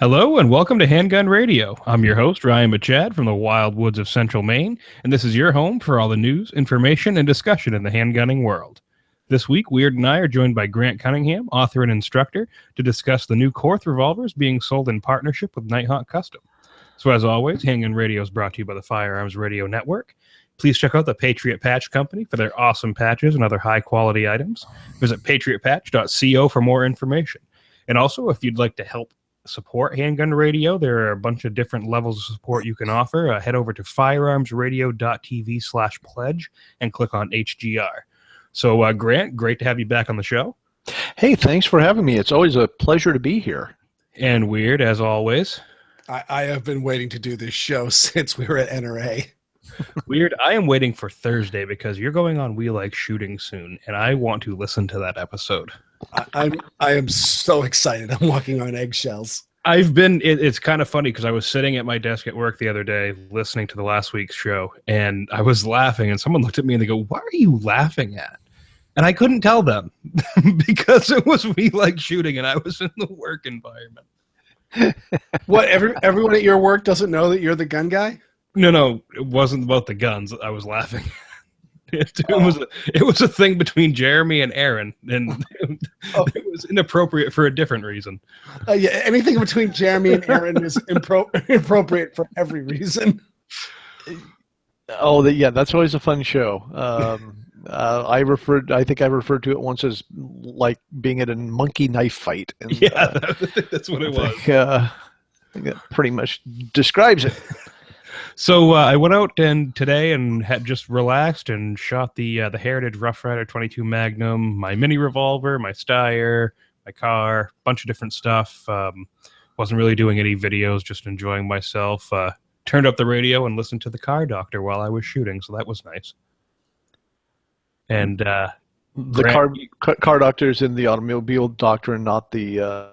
Hello and welcome to Handgun Radio. I'm your host, Ryan Machad from the wild woods of central Maine, and this is your home for all the news, information, and discussion in the handgunning world. This week, Weird and I are joined by Grant Cunningham, author and instructor, to discuss the new Korth revolvers being sold in partnership with Nighthawk Custom. So as always, Handgun Radio is brought to you by the Firearms Radio Network. Please check out the Patriot Patch Company for their awesome patches and other high-quality items. Visit patriotpatch.co for more information. And also, if you'd like to help support Handgun Radio, there are a bunch of different levels of support you can offer. Head over to firearmsradio.tv/pledge and click on HGR. So, Grant, great to have you back on the show. Hey, thanks for having me. It's always a pleasure to be here. And Weird, as always. I have been waiting to do this show since we were at NRA. Weird, I am waiting for Thursday because you're going on We Like Shooting soon, and I want to listen to that episode. I am so excited. I'm walking on eggshells. It's kind of funny because I was sitting at my desk at work the other day listening to the last week's show, and I was laughing, and someone looked at me and they go, "What are you laughing at?" And I couldn't tell them because it was We Like Shooting, and I was in the work environment. What, everyone at your work doesn't know that you're the gun guy? No, it wasn't about the guns. I was laughing. It was a thing between Jeremy and Aaron, and it was inappropriate for a different reason. Yeah, anything between Jeremy and Aaron is inappropriate for every reason. Yeah, that's always a fun show. I think I referred to it once as like being at a monkey knife fight. And, that's what it was. I think that pretty much describes it. So I went out today and had just relaxed and shot the Heritage Rough Rider 22 Magnum, my mini revolver, my Steyr, my car, bunch of different stuff. Wasn't really doing any videos, just enjoying myself. Turned up the radio and listened to the Car Doctor while I was shooting, so that was nice. And the car doctor is in the automobile doctor and not the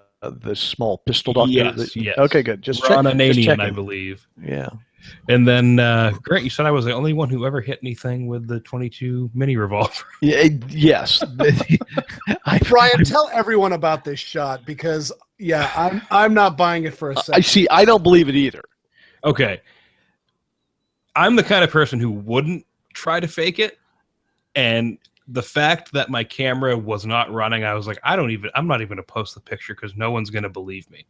small pistol doctor. Yes. Okay, good. Just Ron checking. Ananian, I believe. Yeah. And then, Grant, you said I was the only one who ever hit anything with the 22 mini revolver. Yes. Brian, tell everyone about this shot because, I'm not buying it for a second. I don't believe it either. Okay. I'm the kind of person who wouldn't try to fake it. And the fact that my camera was not running, I was like, I'm not even going to post the picture because no one's going to believe me.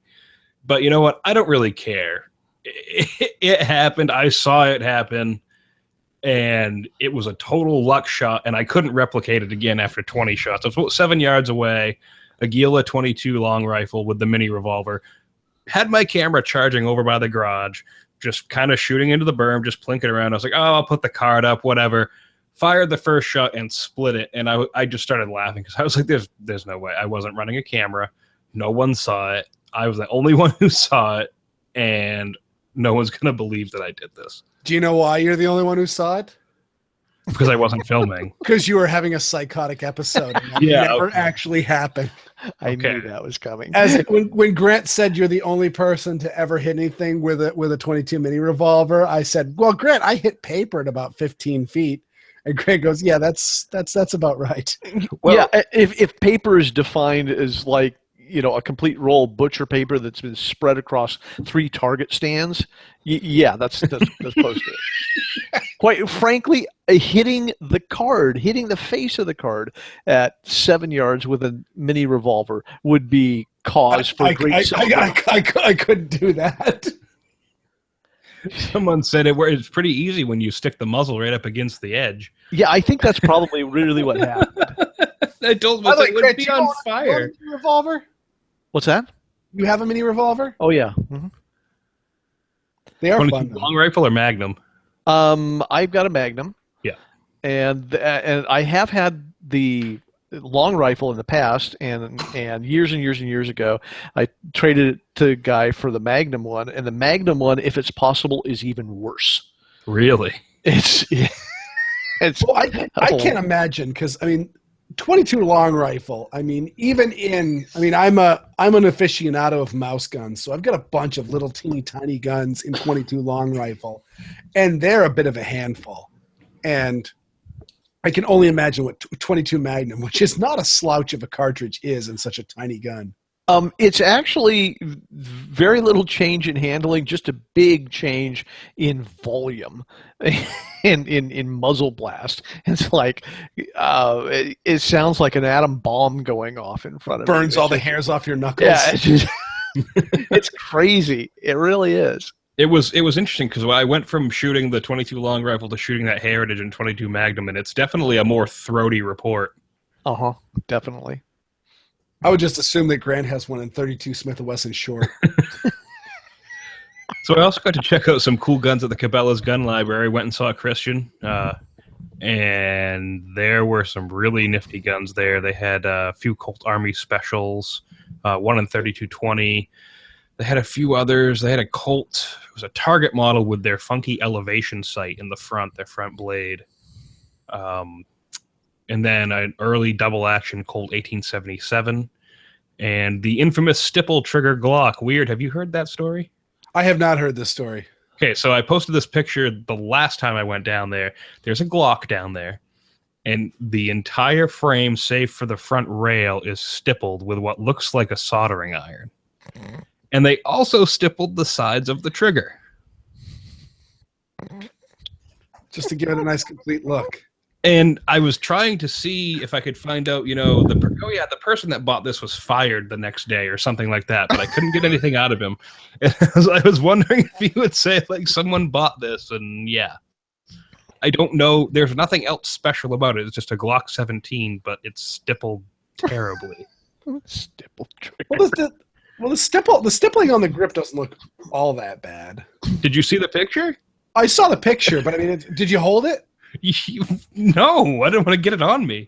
But you know what? I don't really care. It happened. I saw it happen, and it was a total luck shot, and I couldn't replicate it again after 20 shots. I was about 7 yards away, a Gila 22 long rifle with the mini revolver. Had my camera charging over by the garage, just kind of shooting into the berm, just plinking around. I was like, oh, I'll put the card up, whatever. Fired the first shot and split it, and I just started laughing because I was like, there's no way. I wasn't running a camera. No one saw it. I was the only one who saw it, and no one's going to believe that I did this. Do you know why you're the only one who saw it? Because I wasn't filming. Because you were having a psychotic episode. And that never actually happened. I knew that was coming. When Grant said you're the only person to ever hit anything with a 22 mini revolver, I said, well, Grant, I hit paper at about 15 feet. And Grant goes, yeah, that's about right. Well, yeah, if paper is defined as like, a complete roll of butcher paper that's been spread across 3 target stands, that's close to it. Quite frankly, hitting the face of the card at 7 yards with a mini revolver would be cause for great celebration. I couldn't do that. Someone said it's pretty easy when you stick the muzzle right up against the edge. Yeah, I think that's probably really what happened. I told him it would be on fire. Revolver? What's that? You have a mini revolver? Oh yeah. Mm-hmm. They are fun. Long rifle or Magnum? I've got a Magnum. Yeah. And I have had the long rifle in the past, and years and years and years ago, I traded it to a guy for the Magnum one, and the Magnum one, if it's possible, is even worse. Really? Well, I can't imagine because 22 long rifle. I'm an aficionado of mouse guns, so I've got a bunch of little teeny tiny guns in 22 long rifle, and they're a bit of a handful. And I can only imagine what 22 Magnum, which is not a slouch of a cartridge, is in such a tiny gun. It's actually very little change in handling, just a big change in volume and in muzzle blast. It's like it sounds like an atom bomb going off in front of you. Burns all the hairs off your knuckles. Yeah, it's, just, it's crazy. It really is. It was interesting because I went from shooting the 22 long rifle to shooting that Heritage and 22 Magnum, and it's definitely a more throaty report. Definitely. I would just assume that Grant has one in 32 Smith & Wesson short. So I also got to check out some cool guns at the Cabela's gun library. Went and saw Christian, and there were some really nifty guns there. They had a few Colt Army specials, one in 32-20. They had a few others. They had a Colt. It was a target model with their funky elevation sight in the front, their front blade. And then an early double-action Colt 1877. And the infamous stipple trigger Glock. Weird. Have you heard that story? I have not heard this story. Okay, so I posted this picture the last time I went down there. There's a Glock down there. And the entire frame, save for the front rail, is stippled with what looks like a soldering iron. And they also stippled the sides of the trigger. Just to give it a nice complete look. And I was trying to see if I could find out, the person that bought this was fired the next day or something like that, but I couldn't get anything out of him. And I was wondering if he would say, like, someone bought this, and yeah. I don't know. There's nothing else special about it. It's just a Glock 17, but it's stippled terribly. Stippled trigger. Well, the stippling on the grip doesn't look all that bad. Did you see the picture? I saw the picture, but I mean, did you hold it? No, I didn't want to get it on me.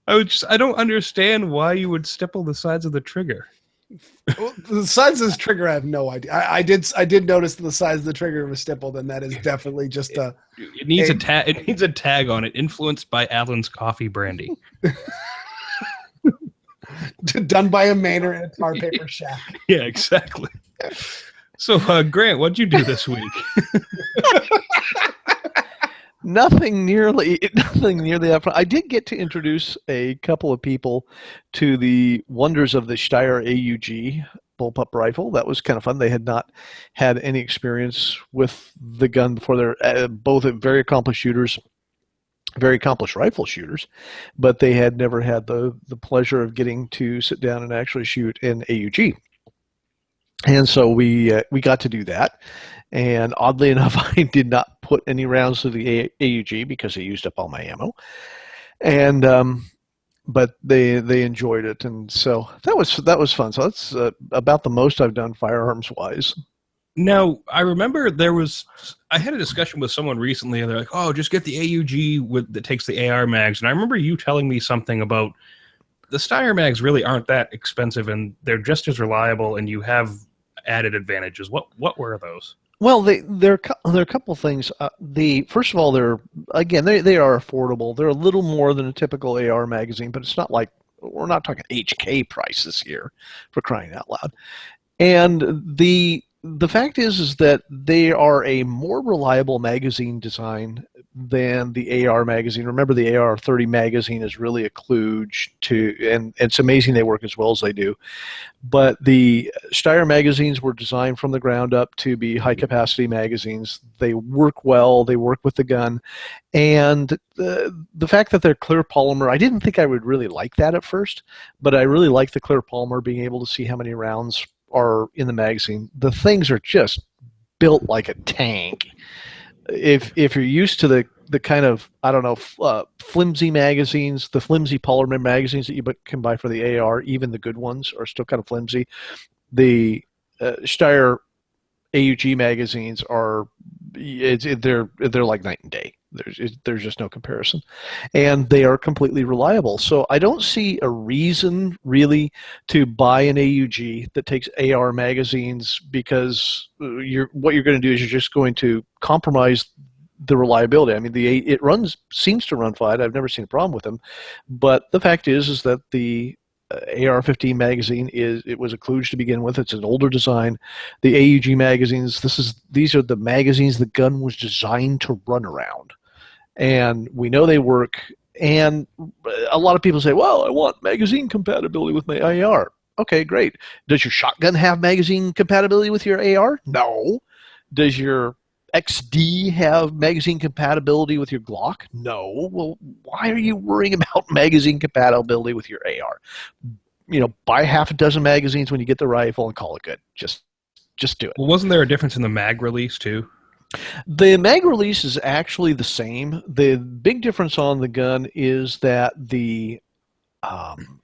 I don't understand why you would stipple the sides of the trigger. Well, the size of this trigger, I have no idea. I did notice the size of the trigger was stippled, and that is definitely just a. It needs a tag. It needs a tag on it, influenced by Allen's coffee brandy. Done by a Mainer in a tar paper shack. Yeah, exactly. So, Grant, what'd you do this week? Nothing nearly that. I did get to introduce a couple of people to the wonders of the Steyr AUG bullpup rifle. That was kind of fun. They had not had any experience with the gun before. They're both very accomplished shooters, very accomplished rifle shooters, but they had never had the pleasure of getting to sit down and actually shoot an AUG. And so we got to do that. And oddly enough, I did not put any rounds to the AUG because I used up all my ammo. And but they enjoyed it, and so that was fun. So that's about the most I've done firearms wise. Now, I remember I had a discussion with someone recently, and they're like, "Oh, just get the AUG that takes the AR mags." And I remember you telling me something about the Steyr mags really aren't that expensive, and they're just as reliable, and you have added advantages. What were those? Well, there are a couple things. First of all, they are affordable. They're a little more than a typical AR magazine, but it's not like we're not talking HK prices here, for crying out loud. And the fact is that they are a more reliable magazine design than the AR magazine. Remember, the AR-30 magazine is really a kludge and it's amazing they work as well as they do. But the Steyr magazines were designed from the ground up to be high-capacity magazines. They work well. They work with the gun. And the fact that they're clear polymer, I didn't think I would really like that at first, but I really like the clear polymer, being able to see how many rounds are in the magazine. The things are just built like a tank. If you're used to the kind of, I don't know, flimsy magazines, the flimsy polymer magazines that you can buy for the AR, even the good ones are still kind of flimsy. The Steyr AUG magazines they're like night and day. There's just no comparison, and they are completely reliable. So I don't see a reason really to buy an AUG that takes AR magazines, because what you're going to do is you're just going to compromise the reliability. I mean, it seems to run fine. I've never seen a problem with them, but the fact is that the AR-15 magazine it was a kludge to begin with. It's an older design. The AUG magazines, these are the magazines the gun was designed to run around. and we know they work. And a lot of people say, well, I want magazine compatibility with my AR. Okay, great. Does your shotgun have magazine compatibility with your AR? No. Does your XD have magazine compatibility with your Glock? No. Well, why are you worrying about magazine compatibility with your AR? Buy half a dozen magazines when you get the rifle and call it good. Just do it. Well, wasn't there a difference in the mag release too? The mag release is actually the same. The big difference on the gun is that the version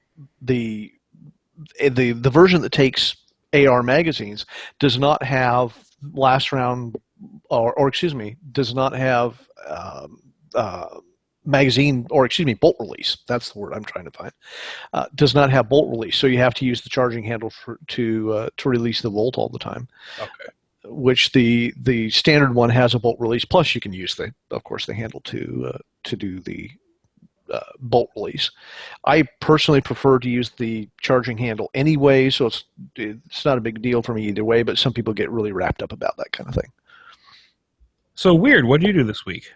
that takes AR magazines does not have last round, does not have bolt release. That's the word I'm trying to find. Does not have bolt release, so you have to use the charging handle to release the bolt all the time. Okay. Which the standard one has a bolt release. Plus, you can use the handle to do the bolt release. I personally prefer to use the charging handle anyway, so it's not a big deal for me either way. But some people get really wrapped up about that kind of thing. So weird. What did you do this week?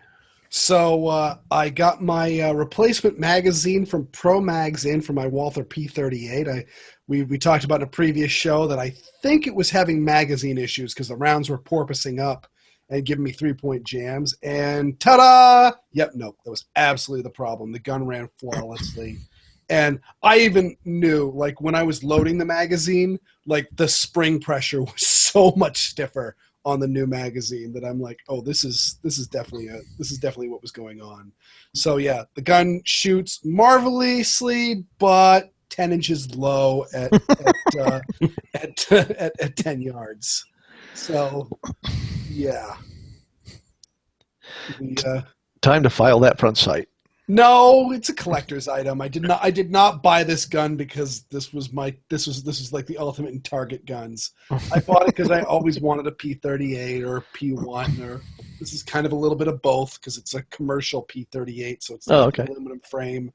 So I got my replacement magazine from Pro Mags in for my Walther P38. We talked about in a previous show that I think it was having magazine issues because the rounds were porpoising up and giving me 3-point jams. And ta-da! Yep, no, that was absolutely the problem. The gun ran flawlessly. And I even knew, like, when I was loading the magazine, like, the spring pressure was so much stiffer on the new magazine that I'm like, oh, this is definitely what was going on. So yeah, the gun shoots marvelously, but 10 inches low at 10 yards. So yeah. Time to file that front sight. No, it's a collector's item. I did not buy this gun because this was like the ultimate in target guns. I bought it because I always wanted a P38 or a P1, or this is kind of a little bit of both because it's a commercial P38, so it's like an aluminum frame.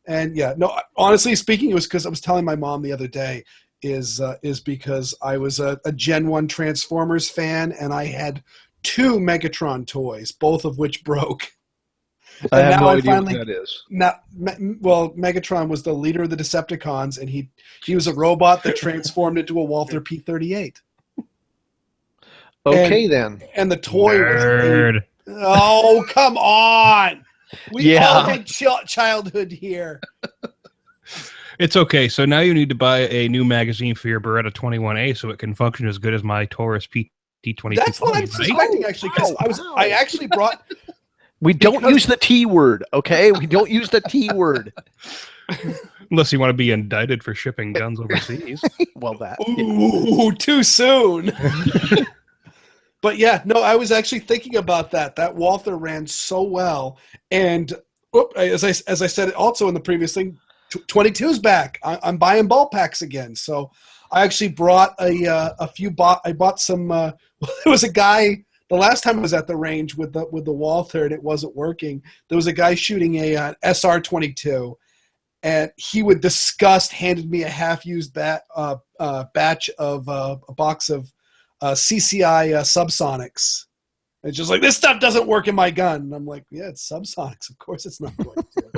And yeah, no, honestly speaking, it was because I was telling my mom the other day is because I was a Gen 1 Transformers fan and I had 2 Megatron toys, both of which broke. I have no idea what that is. Megatron was the leader of the Decepticons, and he was a robot that transformed into a Walther P38. Okay, then. And the toy Nerd. was... Oh, come on! We all had childhood here. It's okay. So now you need to buy a new magazine for your Beretta 21A so it can function as good as my Taurus PT22. That's what I'm suspecting, actually, because I actually brought... We don't use the T word, okay? We don't use the T word. Unless you want to be indicted for shipping guns overseas. Well, that. Ooh, too soon. But yeah, no, I was actually thinking about that. That Walther ran so well. And as I said also in the previous thing, 22's back. I'm buying ball packs again. So I actually brought a few. I bought some. There was a guy. The last time I was at the range with the Walther and it wasn't working, there was a guy shooting a SR-22, and he would handed me a half-used batch of a box of CCI subsonics. It's just like, this stuff doesn't work in my gun. And I'm like, yeah, it's subsonics. Of course it's not going to.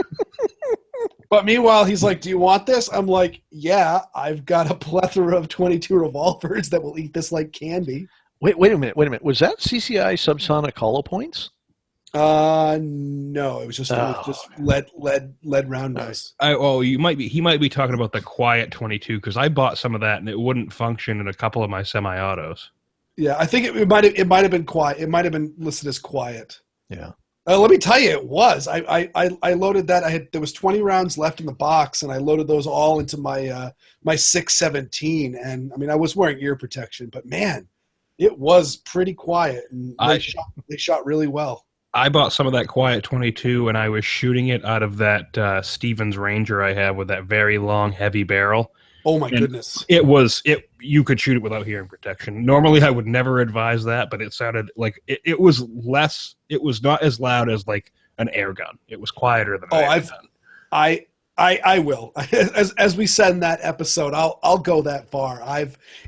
But meanwhile, he's like, do you want this? I'm like, yeah, I've got a plethora of 22 revolvers that will eat this like candy. Wait a minute. Was that CCI subsonic hollow points? No, it was just lead round nose. He might be talking about the Quiet 22 because I bought some of that and it wouldn't function in a couple of my semi-autos. Yeah, I think it might have been quiet. It might have been listed as quiet. Yeah. Let me tell you, it was. I loaded that. There was 20 rounds left in the box, and I loaded those all into my 617. And I mean, I was wearing ear protection, but man, it was pretty quiet, and they shot really well. I bought some of that Quiet 22, and I was shooting it out of that Stevens Ranger I have with that very long, heavy barrel. Oh my goodness! You could shoot it without hearing protection. Normally, I would never advise that, but it sounded like it was less. It was not as loud as like an air gun. It was quieter than an air gun. I will. As we said in that episode, I'll go that far.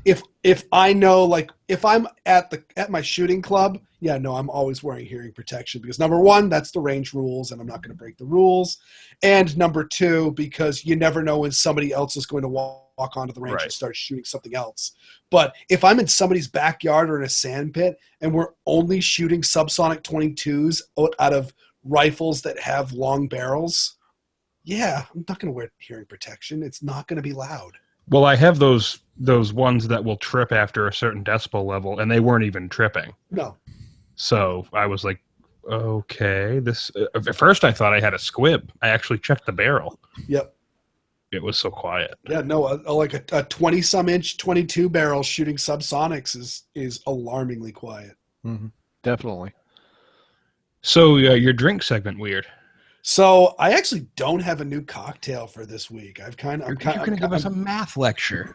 If I know, like, if I'm at my shooting club, yeah, no, I'm always wearing hearing protection because number one, that's the range rules, and I'm not going to break the rules, and number two, because you never know when somebody else is going to walk onto the range and start shooting something else. But if I'm in somebody's backyard or in a sand pit and we're only shooting subsonic 22s out of rifles that have long barrels, yeah, I'm not going to wear hearing protection. It's not going to be loud. Well, I have those ones that will trip after a certain decibel level, and they weren't even tripping. No. So I was like, okay, this. At first, I thought I had a squib. I actually checked the barrel. Yep. It was so quiet. Yeah, no, like a 20-some inch 22 barrel shooting subsonics is alarmingly quiet. Mm-hmm. Definitely. So your drink segment weird. So I actually don't have a new cocktail for this week. You're going to give us a math lecture.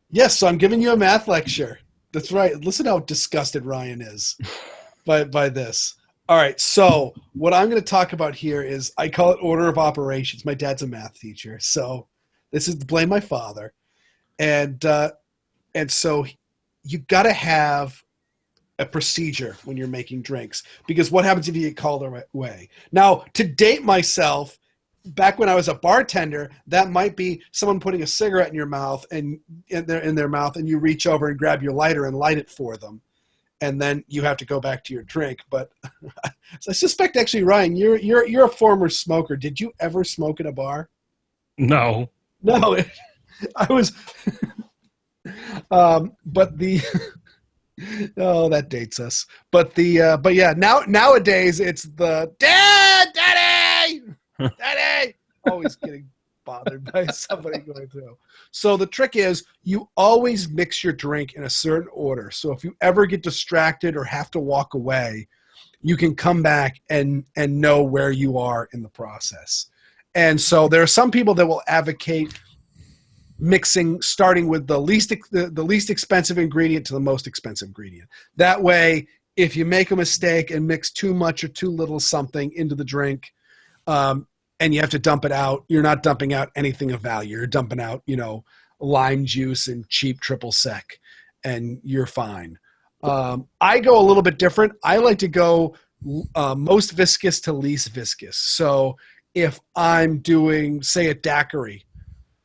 Yes, so I'm giving you a math lecture. That's right. Listen how disgusted Ryan is by this. All right, so what I'm going to talk about here is, I call it order of operations. My dad's a math teacher, so this is to blame my father. And so you got to have a procedure when you're making drinks, because what happens if you get called away? Now, to date myself, back when I was a bartender, that might be someone putting a cigarette in your mouth and in their mouth, and you reach over and grab your lighter and light it for them, and then you have to go back to your drink. But so I suspect, actually, Ryan, you're a former smoker. Did you ever smoke in a bar? No. I was. But the. Oh, that dates us. But yeah, nowadays it's the daddy. Always getting bothered by somebody going through. So the trick is, you always mix your drink in a certain order. So if you ever get distracted or have to walk away, you can come back and know where you are in the process. And so there are some people that will advocate mixing, starting with the least expensive ingredient to the most expensive ingredient. That way, if you make a mistake and mix too much or too little something into the drink, and you have to dump it out, you're not dumping out anything of value. You're dumping out, lime juice and cheap triple sec, and you're fine. I go a little bit different. I like to go most viscous to least viscous. So if I'm doing, say, a daiquiri,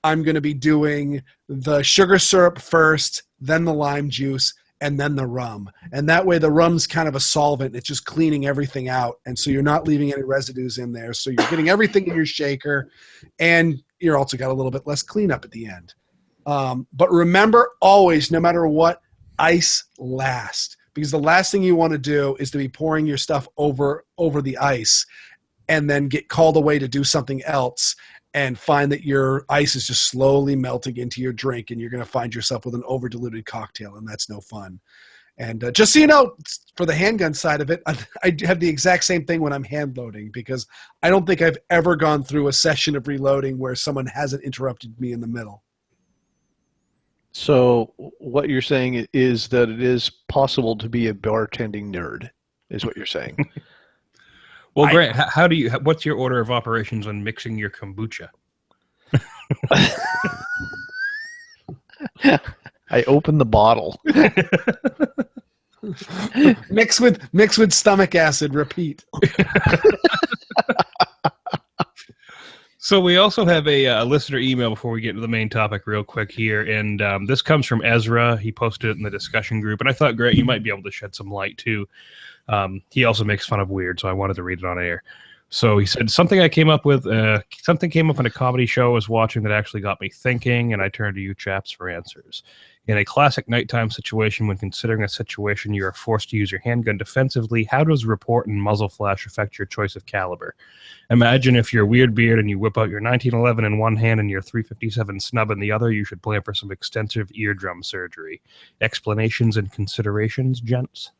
I'm going to be doing the sugar syrup first, then the lime juice, and then the rum. And that way the rum's kind of a solvent. It's just cleaning everything out. And so you're not leaving any residues in there. So you're getting everything in your shaker, and you're also got a little bit less cleanup at the end. But remember always, no matter what, ice last. Because the last thing you want to do is to be pouring your stuff over the ice and then get called away to do something else and find that your ice is just slowly melting into your drink, and you're going to find yourself with an over-diluted cocktail, and that's no fun. And just so you know, for the handgun side of it, I have the exact same thing when I'm hand loading, because I don't think I've ever gone through a session of reloading where someone hasn't interrupted me in the middle. So what you're saying is that it is possible to be a bartending nerd, is what you're saying. Well, Grant, what's your order of operations when mixing your kombucha? I open the bottle. Mix with stomach acid, repeat. So we also have a listener email before we get to the main topic real quick here. And this comes from Ezra. He posted it in the discussion group. And I thought, Grant, you might be able to shed some light, too. He also makes fun of weird, so I wanted to read it on air. So he said, something came up in a comedy show I was watching that actually got me thinking, and I turned to you chaps for answers. In a classic nighttime situation, when considering a situation you are forced to use your handgun defensively, how does report and muzzle flash affect your choice of caliber? Imagine if you're Weird Beard and you whip out your 1911 in one hand and your 357 snub in the other, you should plan for some extensive eardrum surgery. Explanations and considerations, gents?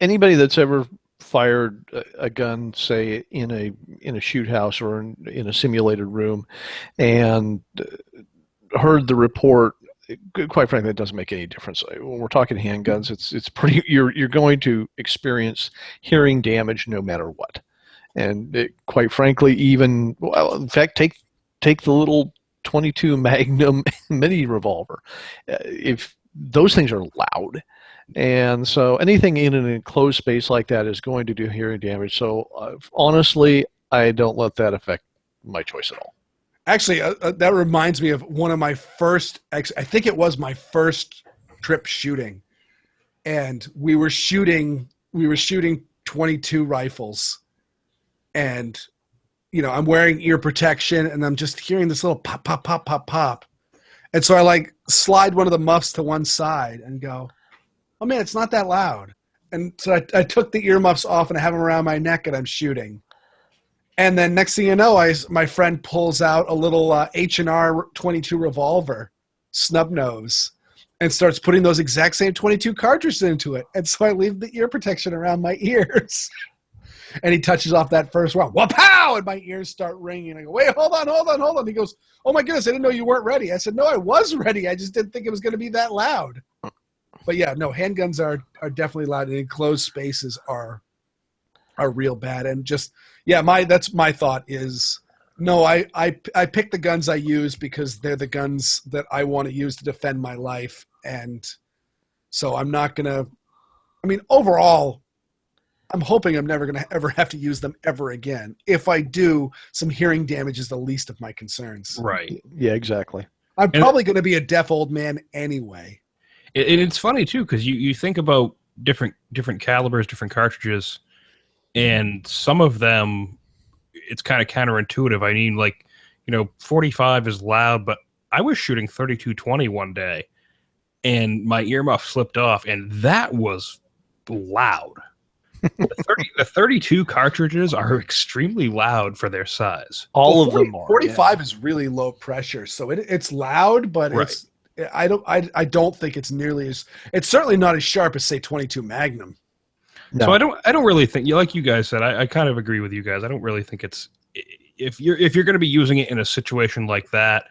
Anybody that's ever fired a gun, say in a shoot house or in a simulated room, and heard the report, quite frankly, it doesn't make any difference. When we're talking handguns, it's pretty. You're going to experience hearing damage no matter what, And quite frankly, even, well, in fact, take the little 22 Magnum mini revolver. If those things are loud, and so anything in an enclosed space like that is going to do hearing damage. So honestly, I don't let that affect my choice at all. Actually, that reminds me of one of my first, I think it was my first trip shooting. And we were shooting 22 rifles. And, you know, I'm wearing ear protection and I'm just hearing this little pop, pop, pop, pop, pop. And so I like slide one of the muffs to one side and go, oh man, it's not that loud. And so I took the earmuffs off and I have them around my neck and I'm shooting. And then next thing you know, my friend pulls out a little H&R 22 revolver, snub nose, and starts putting those exact same 22 cartridges into it. And so I leave the ear protection around my ears. And he touches off that first round. Wha-pow! And my ears start ringing. I go, wait, hold on. He goes, oh my goodness, I didn't know you weren't ready. I said, no, I was ready. I just didn't think it was going to be that loud. But yeah, no, handguns are definitely loud, and enclosed spaces are real bad. And just, yeah, that's my thought is, no, I pick the guns I use because they're the guns that I want to use to defend my life. And so I'm not going to, I mean, overall, I'm hoping I'm never going to ever have to use them ever again. If I do, some hearing damage is the least of my concerns. Right. Yeah, exactly. I'm probably going to be a deaf old man anyway. And it's funny too, because you think about different calibers, different cartridges, and some of them, it's kind of counterintuitive. I mean, like, you know, 45 is loud, but I was shooting 32-20 one day, and my earmuff slipped off, and that was loud. The 32 cartridges are extremely loud for their size. All of them are. 45 is really low pressure, so it's loud, but Right. it's I don't think it's nearly as, it's certainly not as sharp as say 22 Magnum. No. So I don't really think, like you guys said, I kind of agree with you guys. I don't really think it's, if you're going to be using it in a situation like that,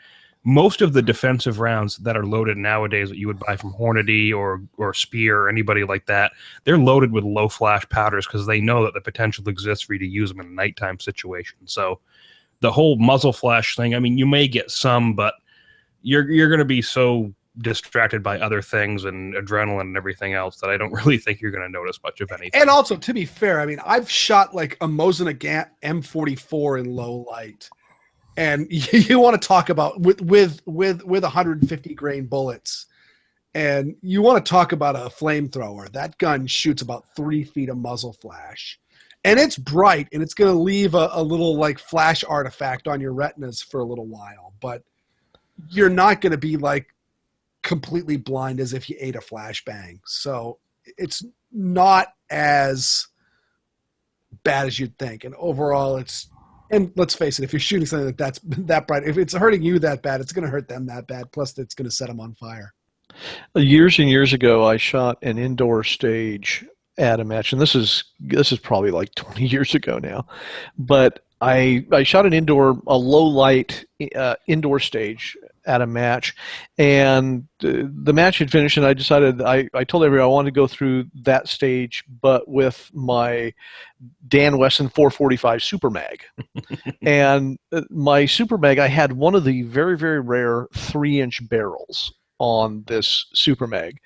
most of the defensive rounds that are loaded nowadays that you would buy from Hornady or Spear or anybody like that, they're loaded with low flash powders because they know that the potential exists for you to use them in a nighttime situation. So the whole muzzle flash thing, I mean, you may get some, but you're going to be so distracted by other things and adrenaline and everything else that I don't really think you're going to notice much of anything. And also, to be fair, I mean, I've shot like a Mosin Nagant M44 in low light, and you want to talk about with 150 grain bullets, and you want to talk about a flamethrower. That gun shoots about 3 feet of muzzle flash, and it's bright, and it's going to leave a little like flash artifact on your retinas for a little while, but you're not going to be like completely blind as if you ate a flashbang. So it's not as bad as you'd think. And overall, and let's face it, if you're shooting something that's that bright, if it's hurting you that bad, it's going to hurt them that bad. Plus, it's going to set them on fire. Years and years ago, I shot an indoor stage at a match, and this is probably like 20 years ago now, but I shot a low light indoor stage at a match, and the match had finished, and I decided, I told everybody I wanted to go through that stage, but with my Dan Wesson 445 Super Mag. And my Super Mag, I had one of the very, very rare 3-inch barrels on this Super Mag.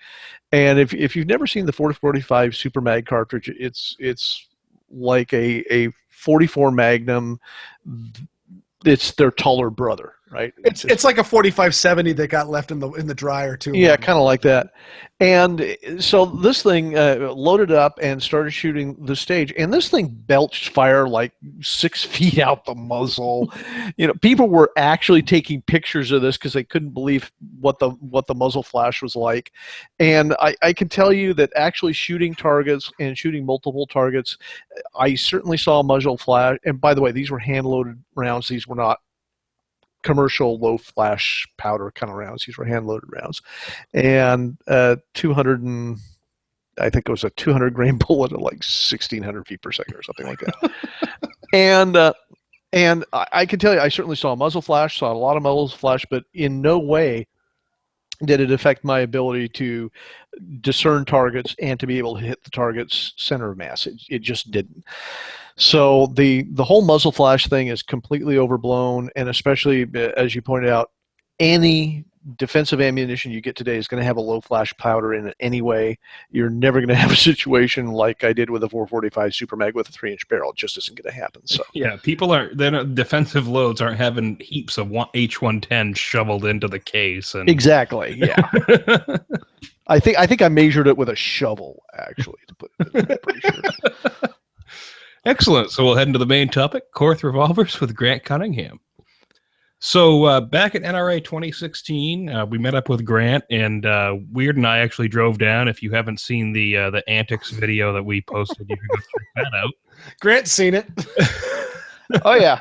And if you've never seen the 445 Super Mag cartridge, it's like a 44 Magnum. It's their taller brother, right? It's like a 45-70 that got left in the dryer too. Yeah, kind of like that. And so this thing loaded up and started shooting the stage, and this thing belched fire like 6 feet out the muzzle. You know, people were actually taking pictures of this because they couldn't believe what the muzzle flash was like. And I can tell you that actually shooting targets and shooting multiple targets, I certainly saw a muzzle flash. And by the way, these were hand-loaded rounds. These were not commercial low flash powder kind of rounds. These were hand loaded rounds, and 200 and I think it was a 200 grain bullet at like 1,600 feet per second or something like that. and I can tell you, I certainly saw a muzzle flash, saw a lot of muzzle flash, but in no way did it affect my ability to discern targets and to be able to hit the target's center of mass. It just didn't. So the whole muzzle flash thing is completely overblown, and especially, as you pointed out, any defensive ammunition you get today is going to have a low flash powder in it anyway. You're never going to have a situation like I did with a 445 Super Mag with a 3-inch barrel. It just isn't going to happen. So yeah, defensive loads aren't having heaps of H110 shoveled into the case. And exactly, yeah. I think I measured it with a shovel, actually, to put it pretty sure. Excellent. So we'll head into the main topic, Korth Revolvers with Grant Cunningham. So back at NRA 2016, we met up with Grant, and Weird and I actually drove down. If you haven't seen the antics video that we posted, you can go check that out. Grant's seen it. Oh, yeah.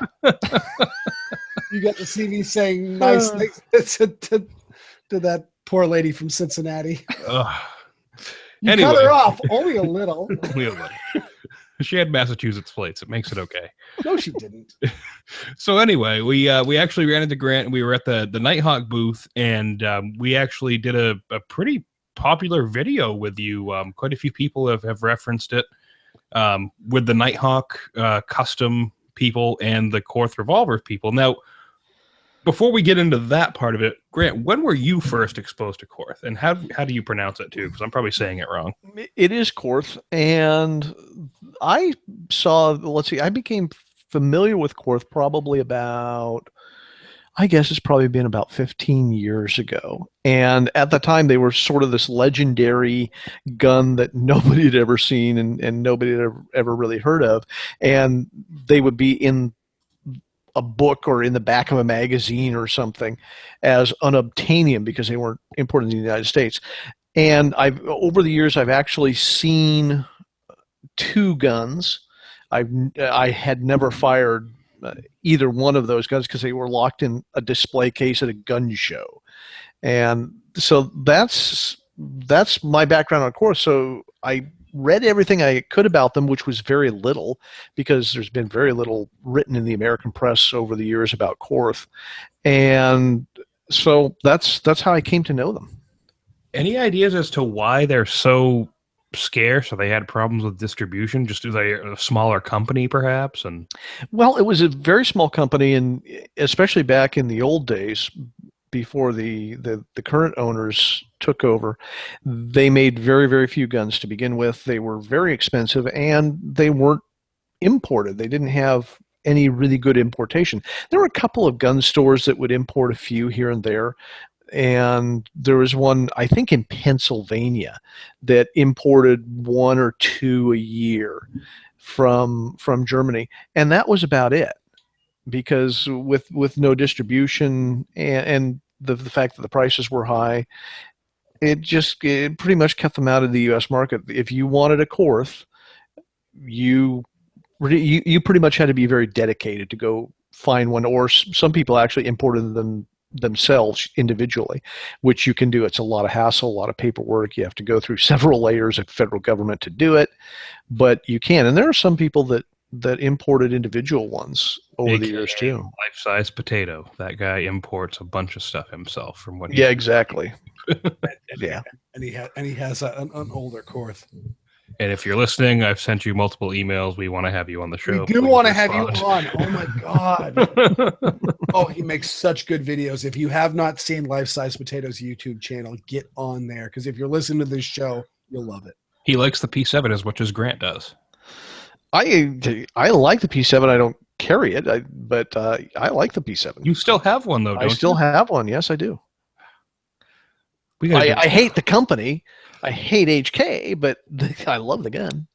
You got to see me saying nice things to that poor lady from Cincinnati. You anyway. cut her off only a little. Only a little. She had Massachusetts plates. It makes it okay. No, she didn't. So anyway, we actually ran into Grant, and we were at the Nighthawk booth, and we actually did a pretty popular video with you. Quite a few people have referenced it with the Nighthawk custom people and the Korth Revolver people. Now, before we get into that part of it, Grant, when were you first exposed to Korth, and how do you pronounce it too? Because I'm probably saying it wrong. It is Korth, and I became familiar with Korth probably about, I guess it's probably been about 15 years ago. And at the time, they were sort of this legendary gun that nobody had ever seen and nobody had ever really heard of. And they would be in a book or in the back of a magazine or something as unobtainium because they weren't imported in the United States. And over the years, I've actually seen two guns. I had never fired either one of those guns because they were locked in a display case at a gun show. And so that's my background on Korth. So I read everything I could about them, which was very little because there's been very little written in the American press over the years about Korth. And so that's how I came to know them. Any ideas as to why they're so scarce? Or they had problems with distribution? Just a smaller company, perhaps? And well, it was a very small company, and especially back in the old days, before the current owners took over, they made very, very few guns to begin with. They were very expensive, and they weren't imported. They didn't have any really good importation. There were a couple of gun stores that would import a few here and there, and there was one, I think, in Pennsylvania that imported one or two a year from Germany, and that was about it. Because with no distribution and the fact that the prices were high, it pretty much kept them out of the U.S. market. If you wanted a Korth, you pretty much had to be very dedicated to go find one, or some people actually imported them themselves individually, which you can do. It's a lot of hassle, a lot of paperwork. You have to go through several layers of federal government to do it, but you can. And there are some people that imported individual ones over the years too. Life-size potato. That guy imports a bunch of stuff himself from what. Yeah, exactly. Yeah, and he has an older Korth. And if you're listening, I've sent you multiple emails. We want to have you on the show. We do want to have you on. Oh my god. Oh, he makes such good videos. If you have not seen Life Size Potatoes YouTube channel, get on there, because if you're listening to this show, you'll love it. He likes the P7 as much as Grant does. I like the P7. I don't carry it, but I like the P7. You still have one, though, don't you? I still have one. Yes, I do. I hate the company. I hate HK, but I love the gun.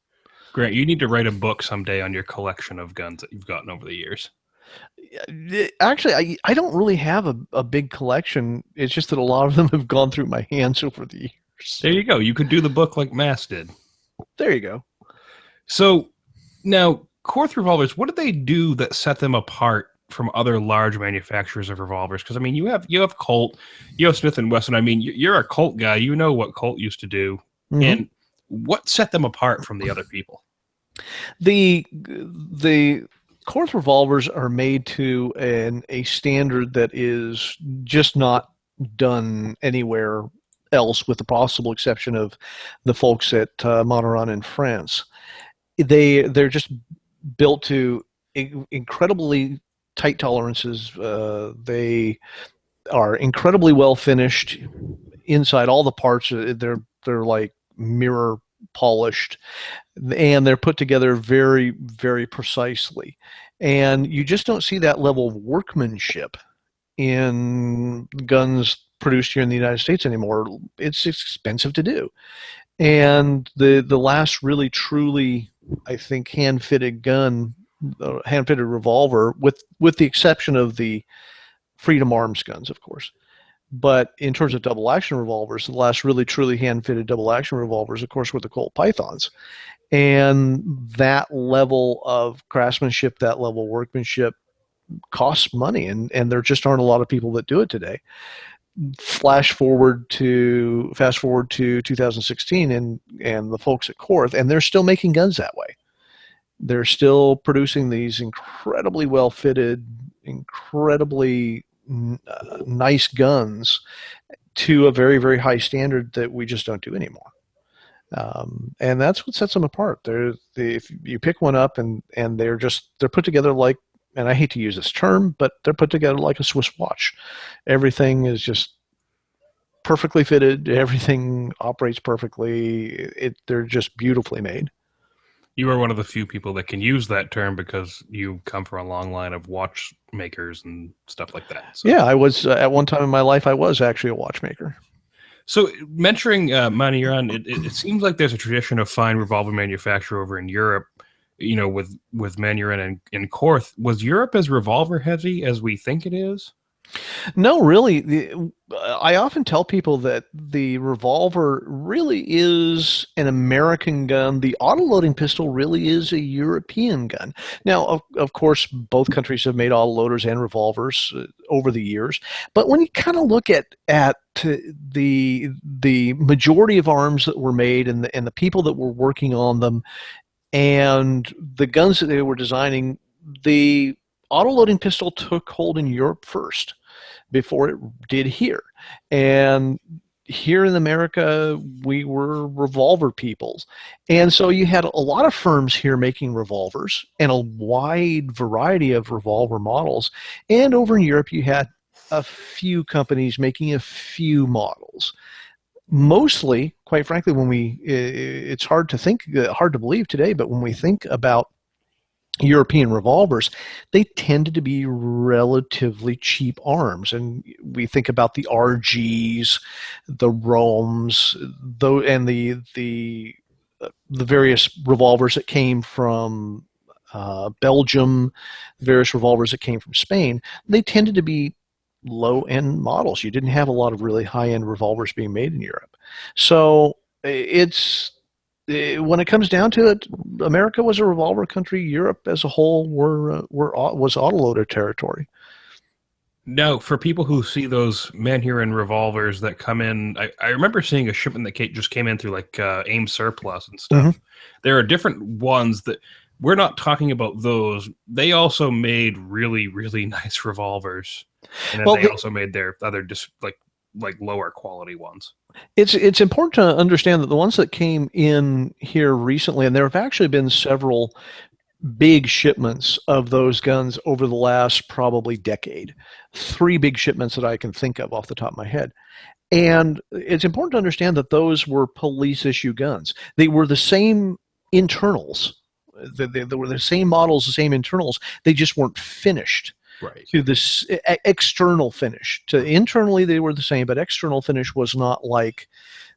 Grant, you need to write a book someday on your collection of guns that you've gotten over the years. Actually, I don't really have a big collection. It's just that a lot of them have gone through my hands over the years. There you go. You could do the book like Mass did. There you go. So now, Korth revolvers, what did they do that set them apart from other large manufacturers of revolvers? Because I mean, you have Colt, you have Smith and Wesson. I mean, you're a Colt guy. You know what Colt used to do, and what set them apart from the other people? The Korth revolvers are made to a standard that is just not done anywhere else, with the possible exception of the folks at Monteron in France. They're just built to incredibly tight tolerances. They are incredibly well finished inside. All the parts, they're like mirror polished, and they're put together very, very precisely. And you just don't see that level of workmanship in guns produced here in the United States anymore. It's expensive to do. And the last really truly, I think, hand-fitted gun, hand-fitted revolver, with the exception of the Freedom Arms guns, of course. But in terms of double-action revolvers, the last really truly hand-fitted double-action revolvers, of course, were the Colt Pythons. And that level of craftsmanship, that level of workmanship costs money, and there just aren't a lot of people that do it today. Fast forward to 2016, and the folks at Korth, and they're still making guns that way. They're still producing these incredibly well-fitted, incredibly nice guns to a very, very high standard that we just don't do anymore. And that's what sets them apart. If you pick one up and they're put together like, and I hate to use this term, but they're put together like a Swiss watch. Everything is just perfectly fitted. Everything operates perfectly. They're just beautifully made. You are one of the few people that can use that term because you come from a long line of watchmakers and stuff like that. So. Yeah, I was at one time in my life, I was actually a watchmaker. So mentioning Monteron, it seems like there's a tradition of fine revolver manufacture over in Europe, you know, with Monteron and Korth. Was Europe as revolver heavy as we think it is? No, really. I often tell people that the revolver really is an American gun. The autoloading pistol really is a European gun. Now, of course, both countries have made autoloaders and revolvers over the years. But when you kind of look at the majority of arms that were made and the people that were working on them and the guns that they were designing, the autoloading pistol took hold in Europe first before it did here. And here in America, we were revolver peoples. And so you had a lot of firms here making revolvers and a wide variety of revolver models. And over in Europe, you had a few companies making a few models. Mostly, quite frankly, it's hard to believe today, but when we think about European revolvers, they tended to be relatively cheap arms, and we think about the RGs, the Roms, and the various revolvers that came from Belgium, various revolvers that came from Spain. They tended to be low-end models. You didn't have a lot of really high-end revolvers being made in Europe, so when it comes down to it, America was a revolver country. Europe as a whole was autoloader territory. Now, for people who see those Manhurin revolvers that come in, I remember seeing a shipment that just came in through like AIM Surplus and stuff. Mm-hmm. There are different ones that we're not talking about those. They also made really, really nice revolvers, and then they also made their other like lower quality ones. It's important to understand that the ones that came in here recently, and there have actually been several big shipments of those guns over the last probably decade. 3 big shipments that I can think of off the top of my head. And it's important to understand that those were police issue guns. They were the same internals. They were the same models, the same internals. They just weren't finished. Right. To this external finish. Internally, they were the same, but external finish was not like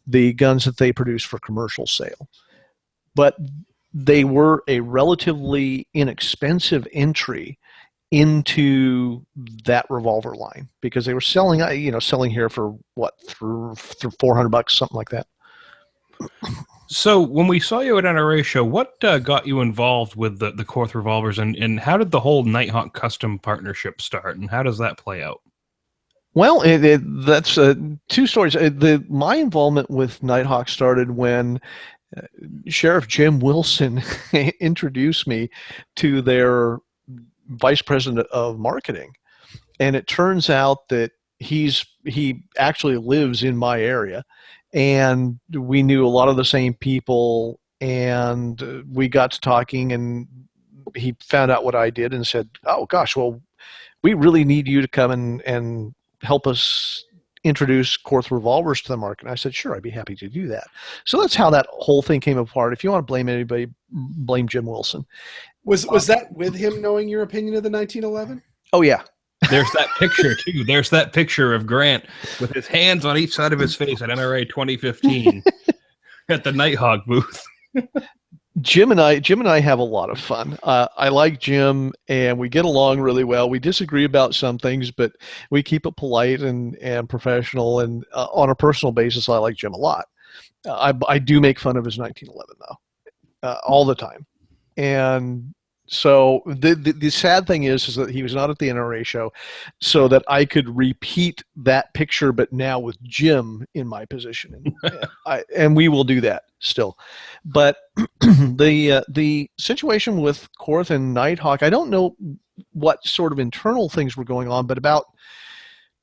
the guns that they produced for commercial sale. But they were a relatively inexpensive entry into that revolver line because they were selling here for what, through $400, something like that. So when we saw you at NRA show, what got you involved with the Korth revolvers, and how did the whole Nighthawk custom partnership start, and how does that play out? Well, that's 2 stories. My involvement with Nighthawk started when Sheriff Jim Wilson introduced me to their vice president of marketing, and it turns out that he actually lives in my area, and we knew a lot of the same people, and we got to talking, and he found out what I did and said, "Oh gosh, well, we really need you to come and help us introduce Korth revolvers to the market." And I said, "Sure, I'd be happy to do that." So that's how that whole thing came apart. If you want to blame anybody, blame Jim Wilson. Was that with him knowing your opinion of the 1911? Oh yeah. There's that picture too. There's that picture of Grant with his hands on each side of his face at NRA 2015 at the Nighthawk booth. Jim and I have a lot of fun. I like Jim, and we get along really well. We disagree about some things, but we keep it polite and professional. And on a personal basis, I like Jim a lot. I do make fun of his 1911 though, all the time. And so the sad thing is that he was not at the NRA show, so that I could repeat that picture, but now with Jim in my position, and we will do that still. But the situation with Korth and Nighthawk, I don't know what sort of internal things were going on, but about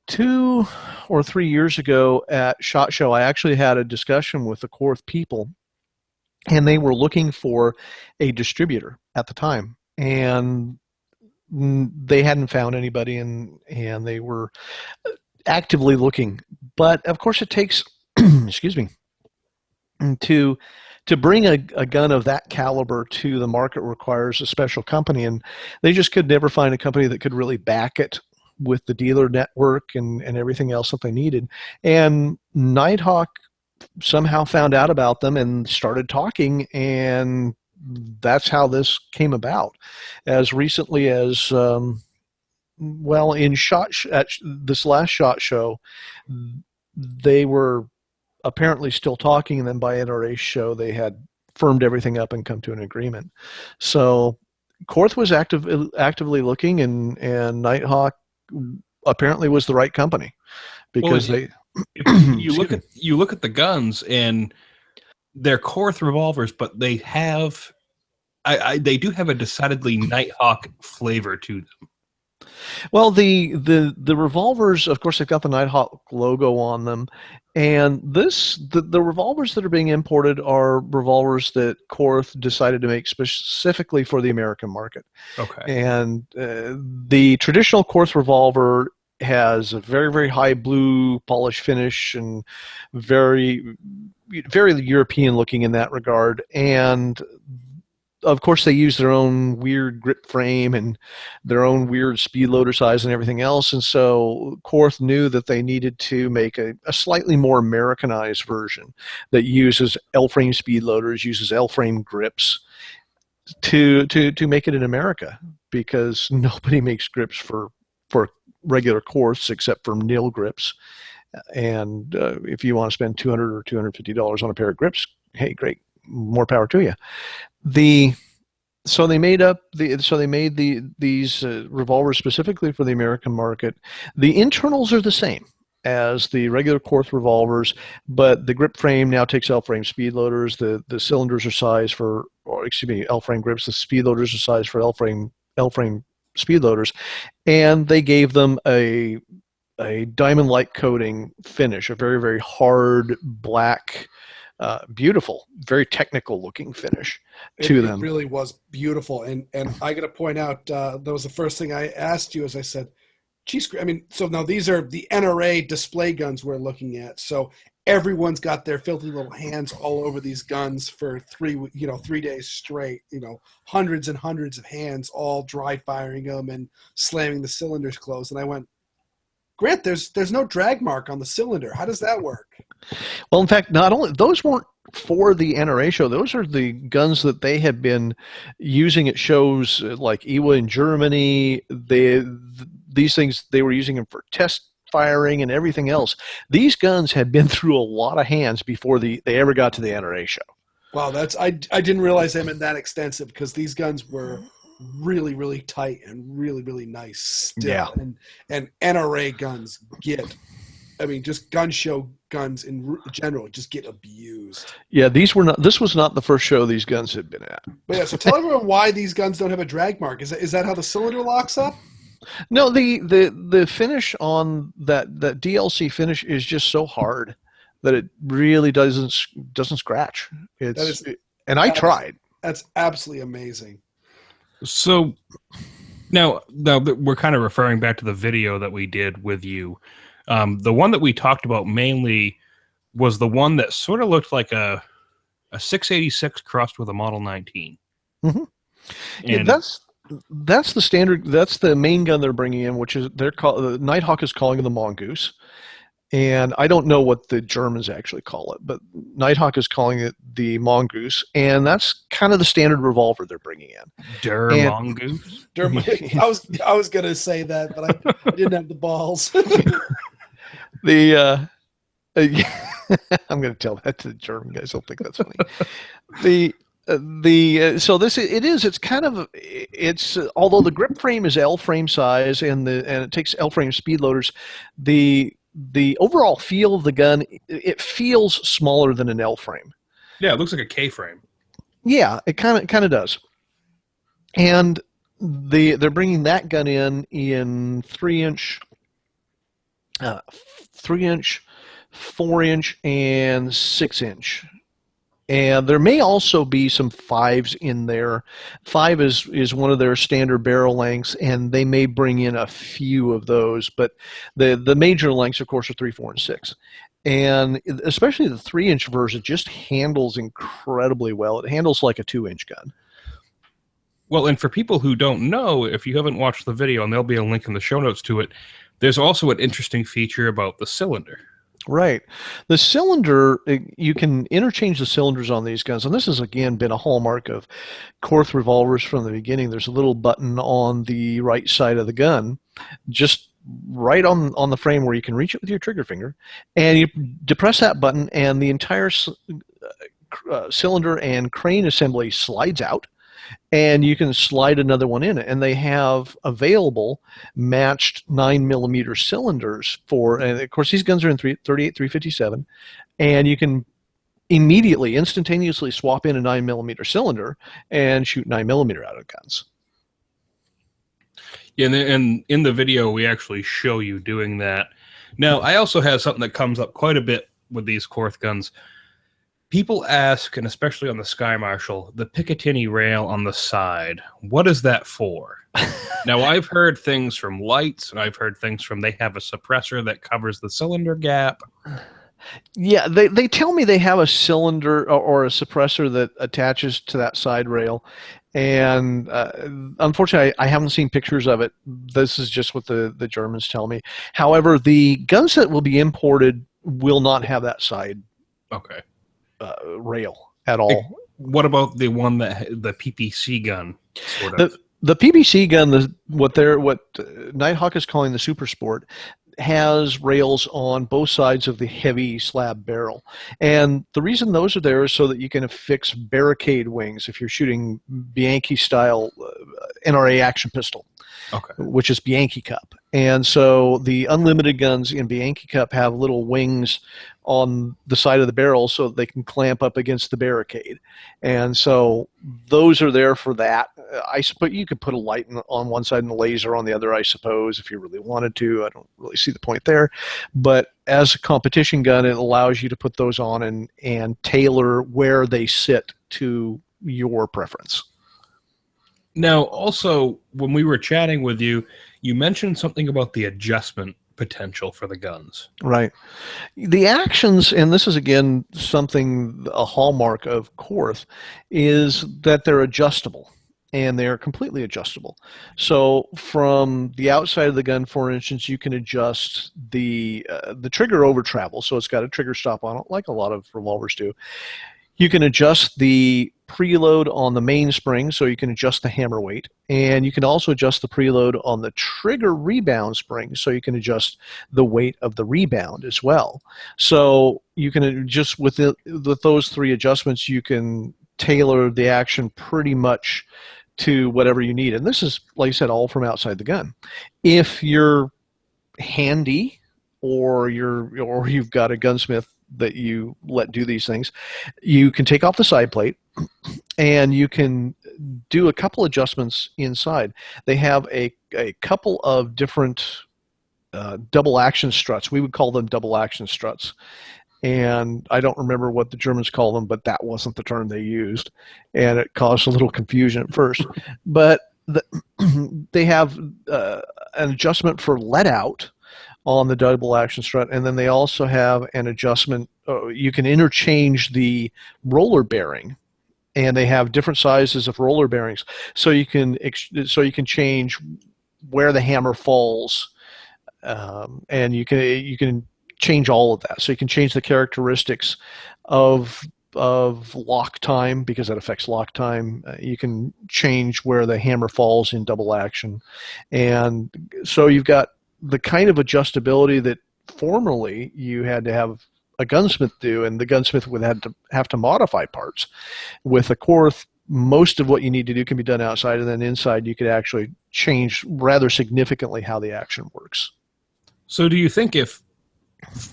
2 or 3 years ago at SHOT Show, I actually had a discussion with the Korth people, and they were looking for a distributor at the time, and they hadn't found anybody, and they were actively looking. But of course, it takes excuse me, to bring a gun of that caliber to the market requires a special company, and they just could never find a company that could really back it with the dealer network and everything else that they needed. And Nighthawk somehow found out about them and started talking, and that's how this came about. As recently as well, in at this last SHOT Show, they were apparently still talking, and then by NRA show they had firmed everything up and come to an agreement. So Korth was actively looking, and Nighthawk apparently was the right company, because you look at the guns, and they're Korth revolvers, but they have they do have a decidedly Nighthawk flavor to them. Well, the revolvers, of course, they've got the Nighthawk logo on them, and the revolvers that are being imported are revolvers that Korth decided to make specifically for the American market. Okay. And the traditional Korth revolver has a very, very high blue polish finish and very, very European looking in that regard. And of course, they use their own weird grip frame and their own weird speed loader size and everything else. And so Korth knew that they needed to make a slightly more Americanized version that uses L-frame speed loaders, uses L-frame grips to make it in America, because nobody makes grips for regular Korths except for nil grips. And if you want to spend $200 or $250 on a pair of grips, hey, great, more power to you. So they made these revolvers specifically for the American market. The internals are the same as the regular Korth revolvers, but the grip frame now takes L-frame speed loaders. The cylinders are sized for, or excuse me, L-frame grips. The speed loaders are sized for L-frame speed loaders, and they gave them a diamond-like coating finish, a very, very hard black, beautiful, very technical looking finish to them. It really was beautiful. And I got to point out, that was the first thing I asked you, as I said, geez, I mean, so now these are the NRA display guns we're looking at. So everyone's got their filthy little hands all over these guns for 3 days straight, hundreds and hundreds of hands, all dry firing them and slamming the cylinders closed. And I went, Grant, there's no drag mark on the cylinder. How does that work? Well, in fact, not only those weren't for the NRA show; those are the guns that they had been using at shows like IWA in Germany. These things, they were using them for test firing and everything else. These guns had been through a lot of hands before they ever got to the NRA show. Wow, I didn't realize they meant that extensive, because these guns were really, really tight and really, really nice still. Yeah. And NRA guns just gun show guns in general just get abused. Yeah, this was not the first show these guns had been at. But yeah, so tell everyone why these guns don't have a drag mark. Is that how the cylinder locks up? No, the finish on that DLC finish is just so hard that it really doesn't scratch. And I tried. That's absolutely amazing. So now that we're kind of referring back to the video that we did with you. The one that we talked about mainly was the one that sort of looked like a 686 crossed with a Model 19. Mm-hmm. And that's the standard. That's the main gun they're bringing in, which is Nighthawk is calling it the Mongoose, and I don't know what the Germans actually call it, but Nighthawk is calling it the Mongoose, and that's kind of the standard revolver they're bringing in. Mongoose. I was gonna say that, but I didn't have the balls. I'm going to tell that to the German guys. They'll think that's funny. It's although the grip frame is L frame size and it takes L frame speed loaders, the overall feel of the gun, it feels smaller than an L frame. Yeah, it looks like a K frame. Yeah, it kind of does. And they're bringing that gun in 3-inch, 3-inch, 4-inch, and 6-inch. And there may also be some 5s in there. 5 is one of their standard barrel lengths, and they may bring in a few of those. But the major lengths, of course, are 3, 4, and 6. And especially the 3-inch version just handles incredibly well. It handles like a 2-inch gun. Well, and for people who don't know, if you haven't watched the video, and there'll be a link in the show notes to it, there's also an interesting feature about the cylinder. Right. The cylinder, you can interchange the cylinders on these guns, and this has, again, been a hallmark of Korth revolvers from the beginning. There's a little button on the right side of the gun, just right on the frame where you can reach it with your trigger finger, and you depress that button, and the entire cylinder and crane assembly slides out, and you can slide another one in it. And they have available matched 9mm cylinders and of course these guns are in 38, 357, and you can instantaneously swap in a 9mm cylinder and shoot 9mm out of guns. Yeah, and in the video we actually show you doing that. Now, I also have something that comes up quite a bit with these Korth guns. People ask, and especially on the Sky Marshal, the Picatinny rail on the side, what is that for? Now, I've heard things from lights, and I've heard things from they have a suppressor that covers the cylinder gap. Yeah, they tell me they have a cylinder or a suppressor that attaches to that side rail, and unfortunately, I haven't seen pictures of it. This is just what the Germans tell me. However, the guns that will be imported will not have that side rail at all. What about the one the PPC gun? Sort of? The PPC gun, what Nighthawk is calling the Super Sport, has rails on both sides of the heavy slab barrel. And the reason those are there is so that you can affix barricade wings if you're shooting Bianchi style NRA action pistol, which is Bianchi Cup. And so the unlimited guns in Bianchi Cup have little wings on the side of the barrel so they can clamp up against the barricade. And so those are there for that. I suppose you could put a light on one side and a laser on the other, I suppose, if you really wanted to. I don't really see the point there. But as a competition gun, it allows you to put those on and tailor where they sit to your preference. Now, also, when we were chatting with you, you mentioned something about the adjustment potential for the guns. Right. The actions, and this is, again, a hallmark of Korth, is that they're adjustable, and they're completely adjustable. So from the outside of the gun, for instance, you can adjust the trigger over travel, so it's got a trigger stop on it, like a lot of revolvers do. You can adjust the preload on the mainspring, so you can adjust the hammer weight, and you can also adjust the preload on the trigger rebound spring, so you can adjust the weight of the rebound as well. So you can just with those three adjustments, you can tailor the action pretty much to whatever you need. And this is, like you said, all from outside the gun. If you're handy or you've got a gunsmith that you let do these things, you can take off the side plate and you can do a couple adjustments inside. They have a couple of different double action struts. We would call them double action struts. And I don't remember what the Germans call them, but that wasn't the term they used. And it caused a little confusion at first. But they have an adjustment for let out on the double action strut, and then they also have an adjustment. You can interchange the roller bearing, and they have different sizes of roller bearings, so you can change where the hammer falls, and you can change all of that. So you can change the characteristics of lock time, because that affects lock time. You can change where the hammer falls in double action, and so you've got the kind of adjustability that formerly you had to have a gunsmith do, and the gunsmith would have to modify parts. With a Korth, most of what you need to do can be done outside, and then inside you could actually change rather significantly how the action works. So do you think if,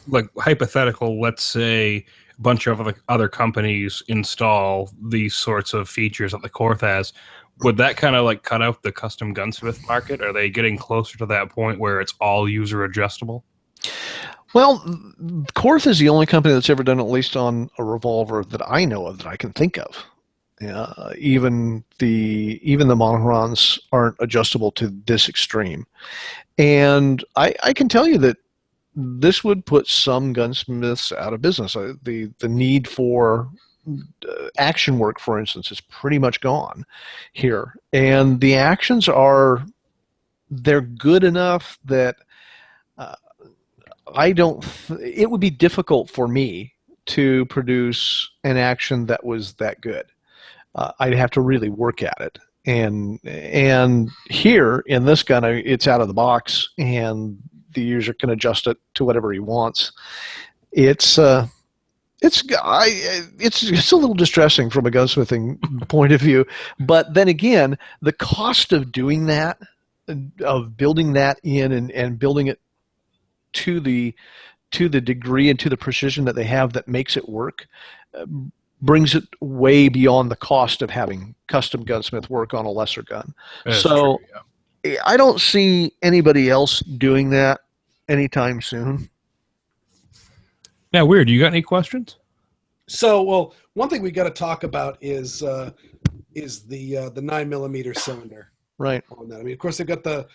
like, hypothetical, let's say a bunch of other companies install these sorts of features that the Korth has, would that kind of like cut out the custom gunsmith market? Are they getting closer to that point where it's all user adjustable? Well, Korth is the only company that's ever done, at least on a revolver that I know of, that I can think of. Even the Monohrons aren't adjustable to this extreme. And I can tell you that this would put some gunsmiths out of business. The need for action work, for instance, is pretty much gone here. And the actions they're good enough that it would be difficult for me to produce an action that was that good. I'd have to really work at it. And here in this gun, it's out of the box, and the user can adjust it to whatever he wants. It's a little distressing from a gunsmithing point of view, but then again, the cost of doing that, of building that in and building it to the degree and to the precision that they have that makes it work, brings it way beyond the cost of having custom gunsmith work on a lesser gun. That's so true, yeah. I don't see anybody else doing that anytime soon. Now, Weird, you got any questions? So, well, one thing we got to talk about is the 9mm cylinder. Right. On that. I mean, of course, they've got the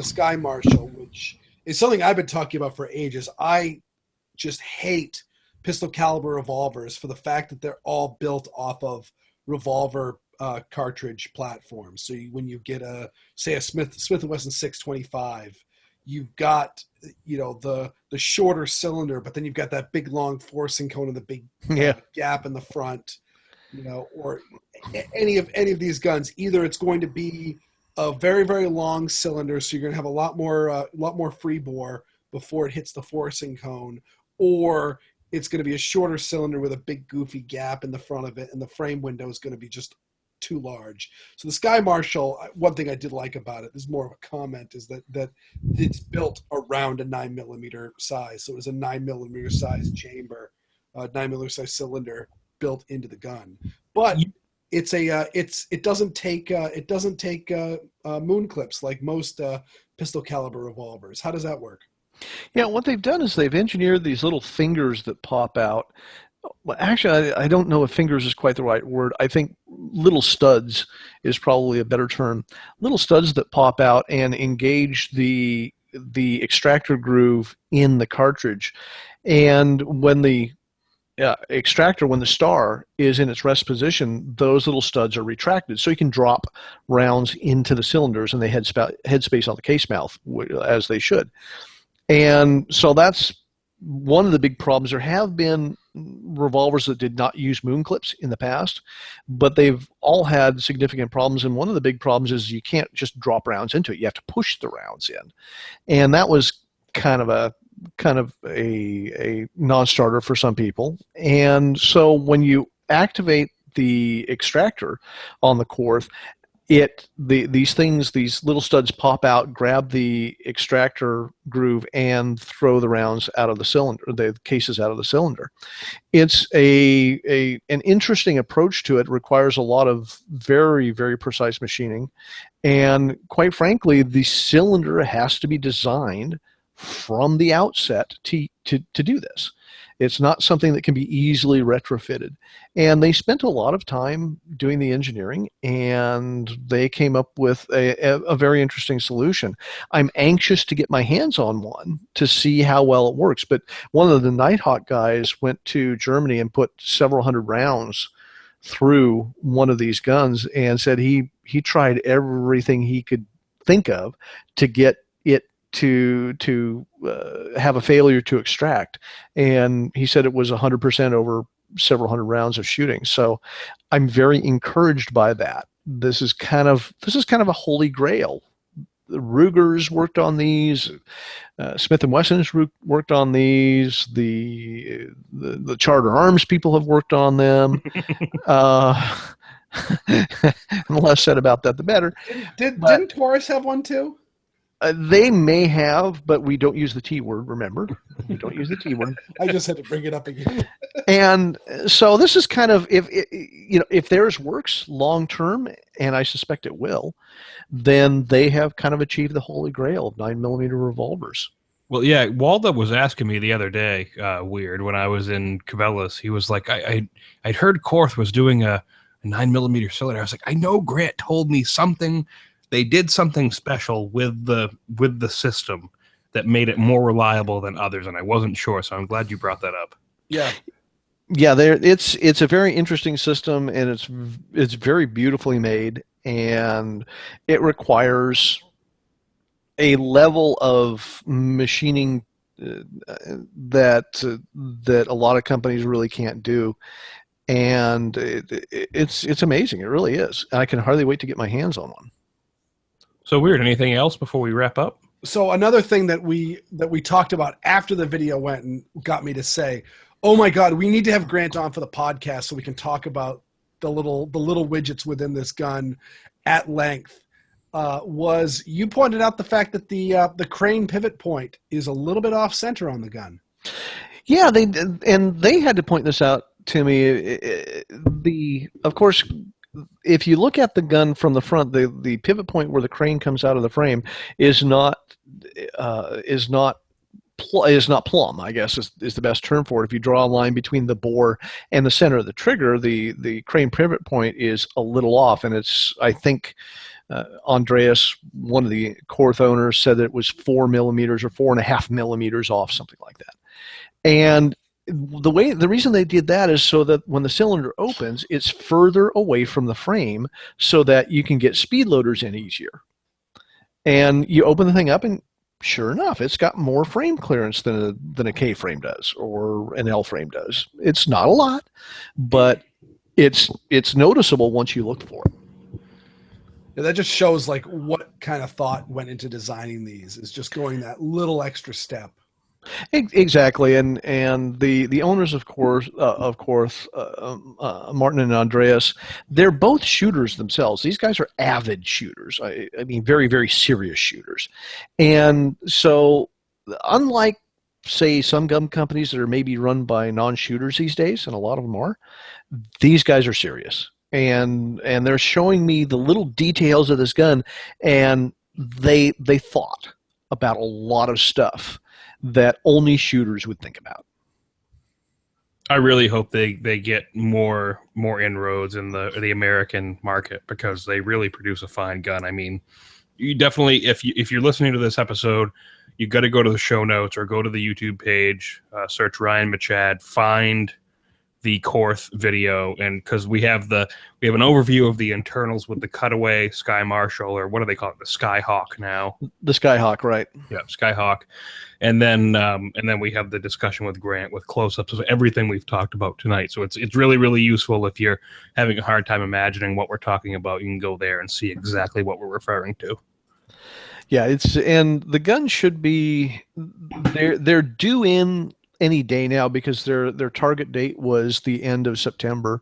Sky Marshal, which is something I've been talking about for ages. I just hate pistol caliber revolvers for the fact that they're all built off of revolver cartridge platforms. So when you get a Smith & Wesson 625, you've got the shorter cylinder, but then you've got that big long forcing cone and the big gap in the front. Or any of these guns, either it's going to be a very, very long cylinder, so you're going to have a lot more free bore before it hits the forcing cone, or it's going to be a shorter cylinder with a big goofy gap in the front of it, and the frame window is going to be just too large. So the Sky Marshal, one thing I did like about it, this is more of a comment, is that it's built around a 9mm size. So it was a 9mm size chamber, 9mm size cylinder built into the gun. But it doesn't take moon clips like most pistol caliber revolvers. How does that work? Yeah, what they've done is they've engineered these little fingers that pop out. Well, actually, I don't know if fingers is quite the right word. I think little studs is probably a better term. Little studs that pop out and engage the extractor groove in the cartridge. And when the extractor, when the star is in its rest position, those little studs are retracted. So you can drop rounds into the cylinders, and they head space on the case mouth, as they should. And so that's one of the big problems. There have been revolvers that did not use moon clips in the past, but they've all had significant problems. And one of the big problems is you can't just drop rounds into it. You have to push the rounds in. And that was kind of a non-starter for some people. And so when you activate the extractor on the Korth, these little studs pop out, grab the extractor groove, and throw the rounds out of the cylinder, the cases out of the cylinder. It's an interesting approach to it. Requires a lot of very, very precise machining, and quite frankly, the cylinder has to be designed from the outset to do this. It's not something that can be easily retrofitted. And they spent a lot of time doing the engineering, and they came up with a very interesting solution. I'm anxious to get my hands on one to see how well it works. But one of the Nighthawk guys went to Germany and put several hundred rounds through one of these guns and said he tried everything he could think of to get it to have a failure to extract, and he said it was 100% over several hundred rounds of shooting. So I'm very encouraged by that. This is kind of a holy grail. The Rugers worked on these, Smith & Wesson's worked on these, the Charter Arms people have worked on them. The less said about that, the better. Didn't Taurus have one too? They may have, but we don't use the T word, remember? We don't use the T word. I just had to bring it up again. And so this is kind of, if theirs works long term, and I suspect it will, then they have kind of achieved the holy grail of 9mm revolvers. Well, yeah, Waldo was asking me the other day, weird, when I was in Cabela's. He was like, I'd heard Korth was doing a 9mm cylinder. I was like, I know Grant told me something. They did something special with the system that made it more reliable than others, and I wasn't sure, so I'm glad you brought that up. Yeah, it's a very interesting system, and it's very beautifully made, and it requires a level of machining that a lot of companies really can't do, and it's amazing. It really is. I can hardly wait to get my hands on one. So weird. Anything else before we wrap up? So another thing that we talked about after the video went and got me to say, oh my God, we need to have Grant on for the podcast so we can talk about the little widgets within this gun at length. Was you pointed out the fact that the crane pivot point is a little bit off center on the gun. Yeah, they had to point this out to me. Of course, if you look at the gun from the front, the pivot point where the crane comes out of the frame is not plumb, I guess is the best term for it. If you draw a line between the bore and the center of the trigger, the crane pivot point is a little off, and it's, I think, Andreas, one of the Korth owners, said that it was 4mm or 4.5mm off, something like that. And the reason they did that is so that when the cylinder opens, it's further away from the frame so that you can get speed loaders in easier. And you open the thing up, and sure enough, it's got more frame clearance than a K frame does or an L frame does. It's not a lot, but it's noticeable once you look for it. Yeah, that just shows like what kind of thought went into designing these, is just going that little extra step. Exactly, and the owners of Korth, Martin and Andreas, they're both shooters themselves. These guys are avid shooters. I mean, very, very serious shooters. And so, unlike, say, some gun companies that are maybe run by non-shooters these days, and a lot of them are, these guys are serious. And they're showing me the little details of this gun, and they thought about a lot of stuff that only shooters would think about. I really hope they get more inroads in the American market, because they really produce a fine gun. I mean, you definitely, if you're listening to this episode, you got to go to the show notes or go to the YouTube page, search Ryan Machad, find the Korth video, and because we have an overview of the internals with the cutaway Sky Marshal, or what do they call it, the Skyhawk now? The Skyhawk, right? Yeah, Skyhawk, and then we have the discussion with Grant with close-ups of everything we've talked about tonight. So it's really, really useful if you're having a hard time imagining what we're talking about. You can go there and see exactly what we're referring to. Yeah, and the gun should be they're due in any day now because their target date was the end of September.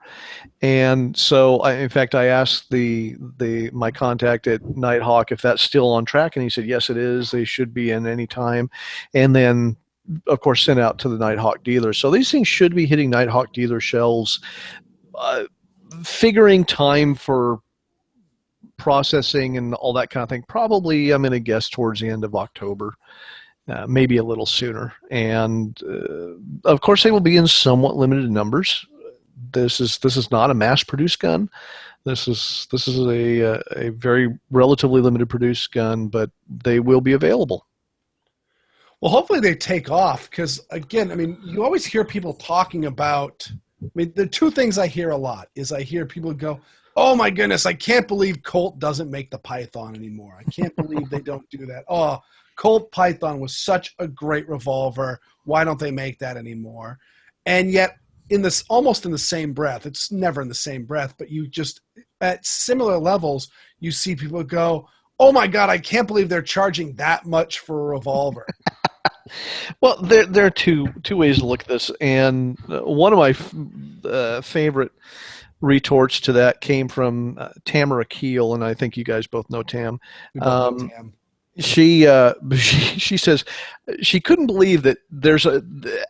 And so, in fact, I asked my contact at Nighthawk if that's still on track, and he said yes, it is. They should be in any time, and then, of course, sent out to the Nighthawk dealers. So these things should be hitting Nighthawk dealer shelves. Figuring time for processing and all that kind of thing, probably I'm going to guess towards the end of October. Maybe a little sooner, and of course they will be in somewhat limited numbers. This is not a mass-produced gun. This is a very relatively limited produced gun, but they will be available. Well, hopefully they take off because, again, I mean, you always hear people talking about. I mean, the two things I hear a lot is I hear people go, "Oh my goodness, I can't believe Colt doesn't make the Python anymore. I can't believe they don't do that. Oh, Colt Python was such a great revolver. Why don't they make that anymore?" And yet, almost in the same breath, it's never in the same breath, but you just, at similar levels, you see people go, "Oh my God, I can't believe they're charging that much for a revolver." Well, there are two ways to look at this, and one of my favorite retorts to that came from Tamara Keel, and I think you guys both know Tam. We both know Tam. She says she couldn't believe that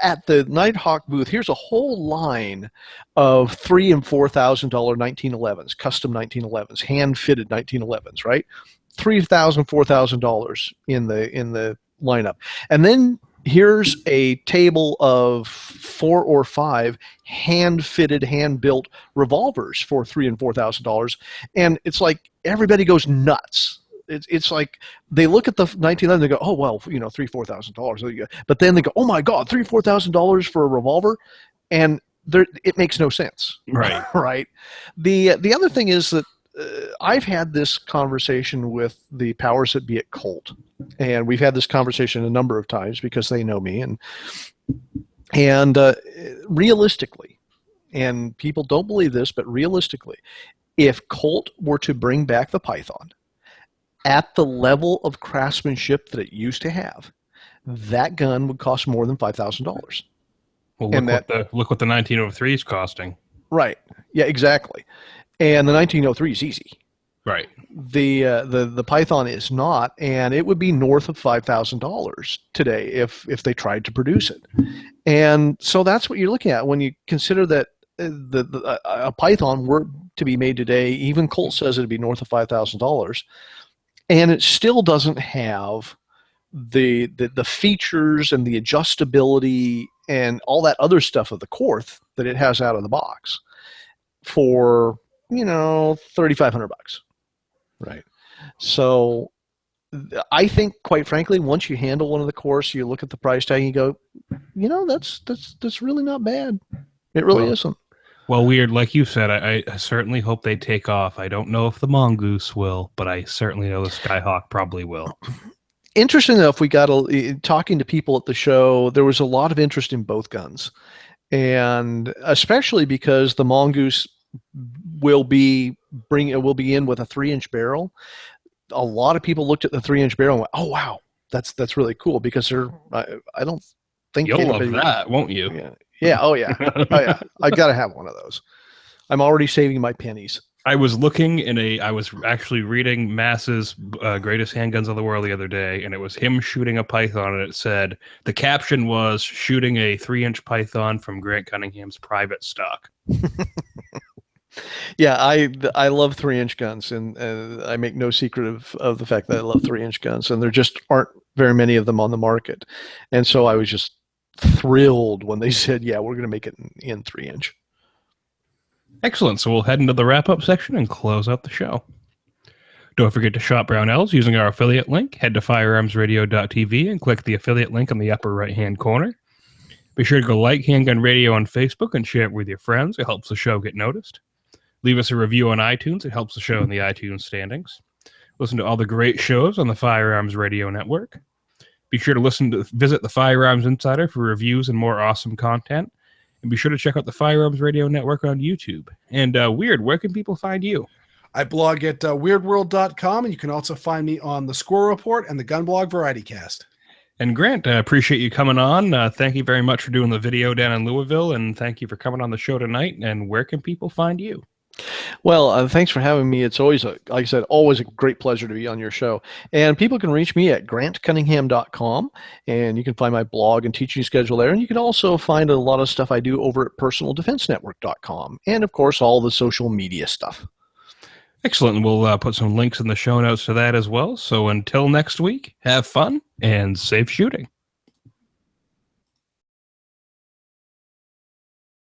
at the Nighthawk booth, here's a whole line of $3,000 and $4,000 1911s, custom 1911s, hand fitted 1911s, right? $3,000, $4,000 in the lineup, and then here's a table of 4 or 5 hand fitted, hand built revolvers for $3,000 and $4,000, and it's like everybody goes nuts. It's like they look at the 1911 and they go, "Oh well, $3,000-$4,000." But then they go, "Oh my God, $3,000-$4,000 for a revolver," and it makes no sense, Right? Right. The other thing is that I've had this conversation with the powers that be at Colt, and we've had this conversation a number of times because they know me, and realistically, and people don't believe this, but realistically, if Colt were to bring back the Python at the level of craftsmanship that it used to have, that gun would cost more than $5,000. Well, look what the 1903 is costing. Right. Yeah, exactly. And the 1903 is easy. Right. The Python is not, and it would be north of $5,000 today if they tried to produce it. And so that's what you're looking at when you consider that a Python were to be made today. Even Colt says it'd be north of $5,000. And it still doesn't have the features and the adjustability and all that other stuff of the Korth that it has out of the box for $3,500. Right. So I think, quite frankly, once you handle one of the Korths, you look at the price tag and you go, that's really not bad. It really isn't. Well, weird, like you said, I certainly hope they take off. I don't know if the Mongoose will, but I certainly know the Skyhawk probably will. Interesting enough, we got talking to people at the show, there was a lot of interest in both guns. And especially because the Mongoose will be in with a 3-inch barrel. A lot of people looked at the 3-inch barrel and went, "Oh wow, that's really cool," because I don't think you'll love that, won't you? Yeah. Yeah. Oh yeah. Oh yeah. I gotta have one of those. I'm already saving my pennies. I was looking I was actually reading Mass's Greatest Handguns of the World the other day, and it was him shooting a Python, and it said, the caption was, "Shooting a 3-inch Python from Grant Cunningham's private stock." Yeah, I love 3-inch guns, and I make no secret of the fact that I love 3-inch guns, and there just aren't very many of them on the market. And so I was just thrilled when they said, "Yeah, we're going to make it in 3-inch." Excellent. So we'll head into the wrap-up section and close out the show. Don't forget to shop Brownells using our affiliate link. Head to firearmsradio.tv and click the affiliate link in the upper right-hand corner. Be sure to go like Handgun Radio on Facebook and share it with your friends. It helps the show get noticed. Leave us a review on iTunes. It helps the show in the iTunes standings. Listen to all the great shows on the Firearms Radio Network. Be sure to visit the Firearms Insider for reviews and more awesome content. And be sure to check out the Firearms Radio Network on YouTube. And Weird, where can people find you? I blog at weirdworld.com, and you can also find me on the Squirrel Report and the Gun Blog Variety Cast. And Grant, I appreciate you coming on. Thank you very much for doing the video down in Louisville, and thank you for coming on the show tonight. And where can people find you? Well, thanks for having me. It's always, like I said, always a great pleasure to be on your show. And people can reach me at grantcunningham.com, and you can find my blog and teaching schedule there. And you can also find a lot of stuff I do over at personaldefensenetwork.com, and of course, all the social media stuff. Excellent. And we'll put some links in the show notes to that as well. So until next week, have fun and safe shooting.